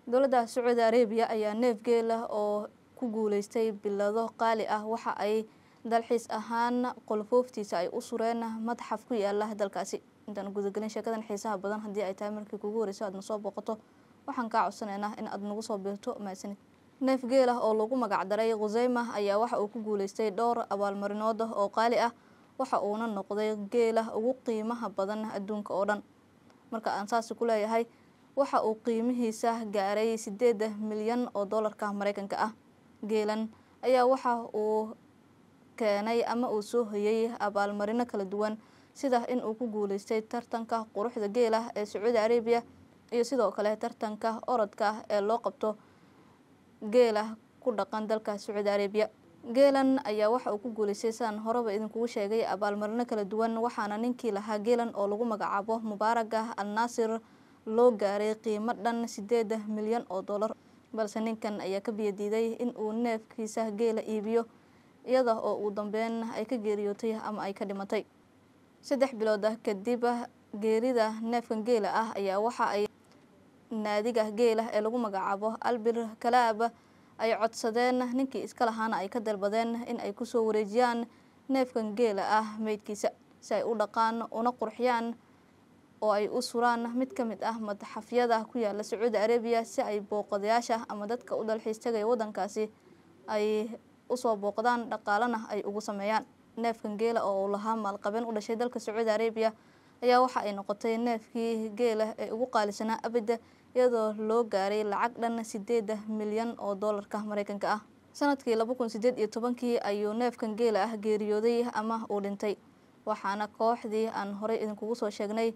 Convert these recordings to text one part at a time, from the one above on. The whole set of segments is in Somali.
dowladda Sacuudi Arabia ayaa neef geel ah oo ku guuleystay bilado qaali ah waxa ay dalxiis ahaan qolfooftiisa ay u sureen madxaf ku yaala dalkaasi. intaan gudagelin sheekadan xiisaha badan haddii ay tahay markii kugu horeyso aad soo booqato waxaan ka codsanaynaa in aad nagu soo biirto mahadsanid. neef geel ah oo lagu magac daray Khuzaimah ayaa waxa uu ku guuleystay dhowr abaalmarinood oo qaali ah waxa uuna noqday geela ugu qiimaha badan adduunka oo dhan. marka aan saas ku leeyahay waxa uu qiimihiisa gaaray 8 milyan oo dollarka Mareykanka ah. geelan ayaa waxa uu keenay ama uu soo hoyay abaalmarino kala duwan sida in uu ku guuleystay tartanka quruxda geela ee Sacuudi Arabia iyo sidoo kale tartanka orodka ee loo qabto geela ku dhaqan dalka Sacuudi Arabia. geelan ayaa waxa uu ku guuleystay saan horeba idinku sheegay abaalmarino kala duwan waxaana ninkii lahaa geelan oo lagu magacaabo Mubarak Al-Nasir loo gaaray qiimo dhan 8 milyan oo dollar balse ninkan ayaa ka biyadiiday in uu neefkiisa geela iibiyo iyada oo uu dambeyn ay ka geeriyootay ama ay ka dhimatay. 3 bilood kadib geerida neefkan geela ah ayaa waxa ay naadiga geela ee lagu magacaabo Albir Kalaab ay codsadeen ninkii iska lahaana ay ka dalbadeen in ay ku soo wareejiyaan neefkan geela ah meydkiisa si ay u dhaqaan una qurxiyaan oo ay u suraan mid ka mid ah madxafyada ku yaala Sacuudi Arabia si ay booqdayaasha ama dadka u dalxiis tagay wadankaasi ay u soo booqdaan dhaqaalana ay ugu sameeyaan. neefkan geela oo lahaa maalqabeen u dhashay dalka Sacuudi Arabia ayaa waxa ay noqotay neefkii geela ee ugu qaalisanaa abada iyadoo loo gaaray lacag dhan 8 milyan oo dollarka Mareykanka ah. sanadkii 2018 ayuu neefkan geela ah geeriyooday ama uu dhintay waxaana kooxdii aan horey idinku soo sheegnay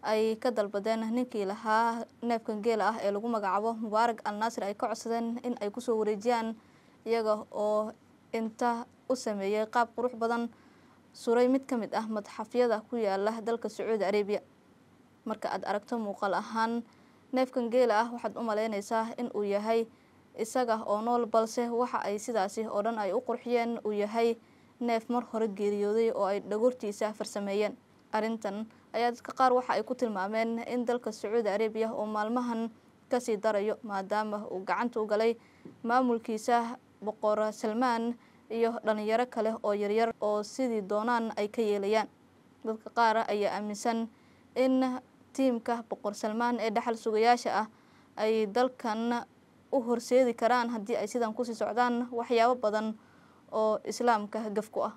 ay ka dalbadeen ninkii lahaa neefkan geela ah ee lagu magacaabo Mubarak Al-Nasir ay ka codsadeen in ay ku soo wareejiyaan iyaga oo inta u sameeyay qaab qurux badan suray mid ka mid ah madxafyada ku yaala dalka Sacuudi Arabia. marka aad aragto muuqaal ahaan neefkan geela ah waxaad u maleynaysaa in uu yahay isaga oo nool balse waxa ay sidaasi oo dhan ay u qurxiyeen uu yahay neef mar hore geeriyooday oo ay dhagortiisa farsameeyeen. arrintan ayaa dadka qaar waxa ay ku tilmaameen in dalka Sacuudi Arabia oo maalmahan ka sii darayo maadaama uu gacanta u galay maamulkiisa boqor Salmaan iyo dhalinyaro kale oo yaryar oo sidii doonaan ay ka yeelayaan. dadka qaar ayaa aaminsan in tiimka boqor Salmaan ee dhaxal sugayaasha ah ay dalkan u horseedi karaan haddii ay sidan ku sii socdaan waxyaabo badan oo islaamka gaf ku ah.